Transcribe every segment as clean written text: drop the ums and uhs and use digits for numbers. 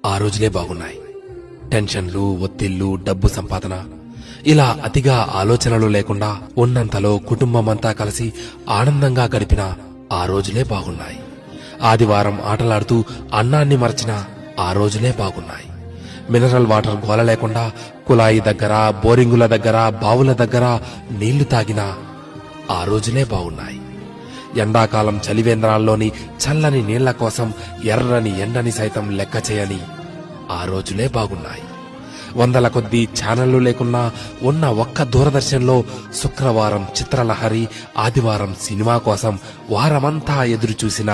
ఆ రోజులే బాగున్నాయి. టెన్షన్లు, ఒత్తిళ్లు, డబ్బు సంపాదన ఇలా అతిగా ఆలోచనలు లేకుండా ఉన్నంతలో కుటుంబమంతా కలిసి ఆనందంగా గడిపిన ఆ రోజులే బాగున్నాయి. ఆదివారం ఆటలాడుతూ అన్నాన్ని మరచిన ఆ రోజులే బాగున్నాయి. మినరల్ వాటర్ గోల లేకుండా కుళాయి దగ్గర, బోరింగుల దగ్గర, బావుల దగ్గర నీళ్లు తాగిన ఆ రోజులే బాగున్నాయి. ఎండాకాలం చలివేంద్రాల్లోని చల్లని నీళ్ల కోసం ఎర్రని ఎండని సైతం లెక్క చేయని ఆ రోజులే బాగున్నాయి. వందల కొద్దీ ఛానళ్లు లేకున్నా ఉన్న ఒక్క దూరదర్శన్లో శుక్రవారం చిత్రలహరి, ఆదివారం సినిమా కోసం వారమంతా ఎదురు చూసిన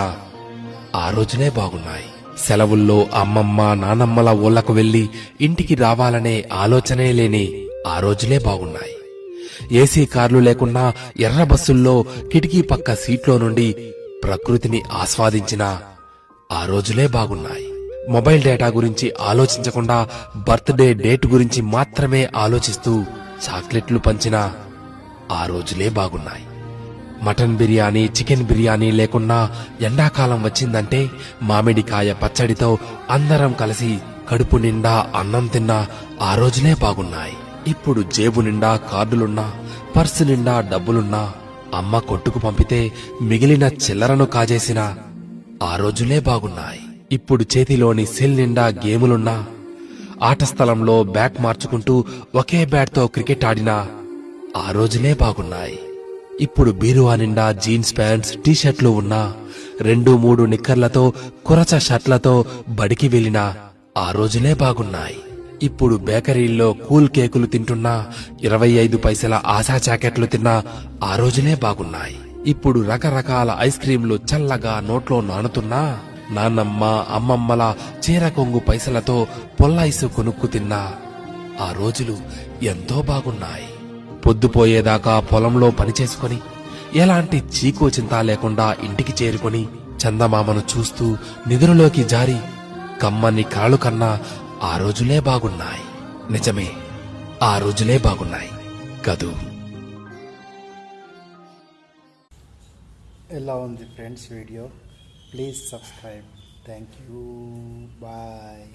ఆ రోజులే బాగున్నాయి. సెలవుల్లో అమ్మమ్మ, నానమ్మల ఊళ్లకు వెళ్లి ఇంటికి రావాలనే ఆలోచనే లేని ఆ రోజులే బాగున్నాయి. ఏసీ కార్లు లేకున్నా ఎర్ర బస్సుల్లో కిటికీ పక్క సీట్లో నుండి ప్రకృతిని ఆస్వాదించిన ఆ రోజులే బాగున్నాయి. మొబైల్ డేటా గురించి ఆలోచించకుండా బర్త్డే డేట్ గురించి మాత్రమే ఆలోచిస్తూ చాక్లెట్లు పంచిన ఆ రోజులే బాగున్నాయి. మటన్ బిర్యానీ, చికెన్ బిర్యానీ లేకున్నా ఎండాకాలం వచ్చిందంటే మామిడికాయ పచ్చడితో అందరం కలిసి కడుపు నిండా అన్నం తిన్న ఆ రోజులే బాగున్నాయి. ఇప్పుడు జేబు నిండా కార్డులున్నా, పర్సు నిండా డబ్బులున్నా అమ్మ కొట్టుకు పంపితే మిగిలిన చిల్లరను కాజేసిన ఆ రోజులే బాగున్నాయి. ఇప్పుడు చేతిలోని సెల్ నిండా గేములున్నా, ఆట స్థలంలో బ్యాట్ మార్చుకుంటూ ఒకే బ్యాట్తో క్రికెట్ ఆడినా ఆ రోజులే బాగున్నాయి. ఇప్పుడు బీరువా నిండా జీన్స్ ప్యాంట్స్, టీషర్ట్లు ఉన్నా 2-3 నిక్కర్లతో, కురచ షర్ట్లతో బడికి వెళ్లిన ఆ రోజులే బాగున్నాయి. ఇప్పుడు బేకరీల్లో కూల్ కేకులు తింటున్నా, 25 పైసల ఆశా జాకెట్లు తిన్నా ఆ రోజులే బాగున్నాయి. ఇప్పుడు రకరకాల ఐస్ క్రీంలు చల్లగా నోట్లో నానుతున్నా, నాన్నమ్మ, అమ్మమ్మల చీర కొంగు పైసలతో పొల్లైసు కొనుక్కు తిన్నా ఆ రోజులు ఎంతో బాగున్నాయి. పొద్దుపోయేదాకా పొలంలో పనిచేసుకుని ఎలాంటి చీకో చింత లేకుండా ఇంటికి చేరుకొని చందమామను చూస్తూ నిద్రలోకి జారి కమ్మని కలలు కన్నా ఆ రోజులే బాగున్నాయి. నిజమే, ఆ రోజులే బాగున్నాయి కదూ. ఎలా ఉంది friends video? Please subscribe. Thank you. Bye.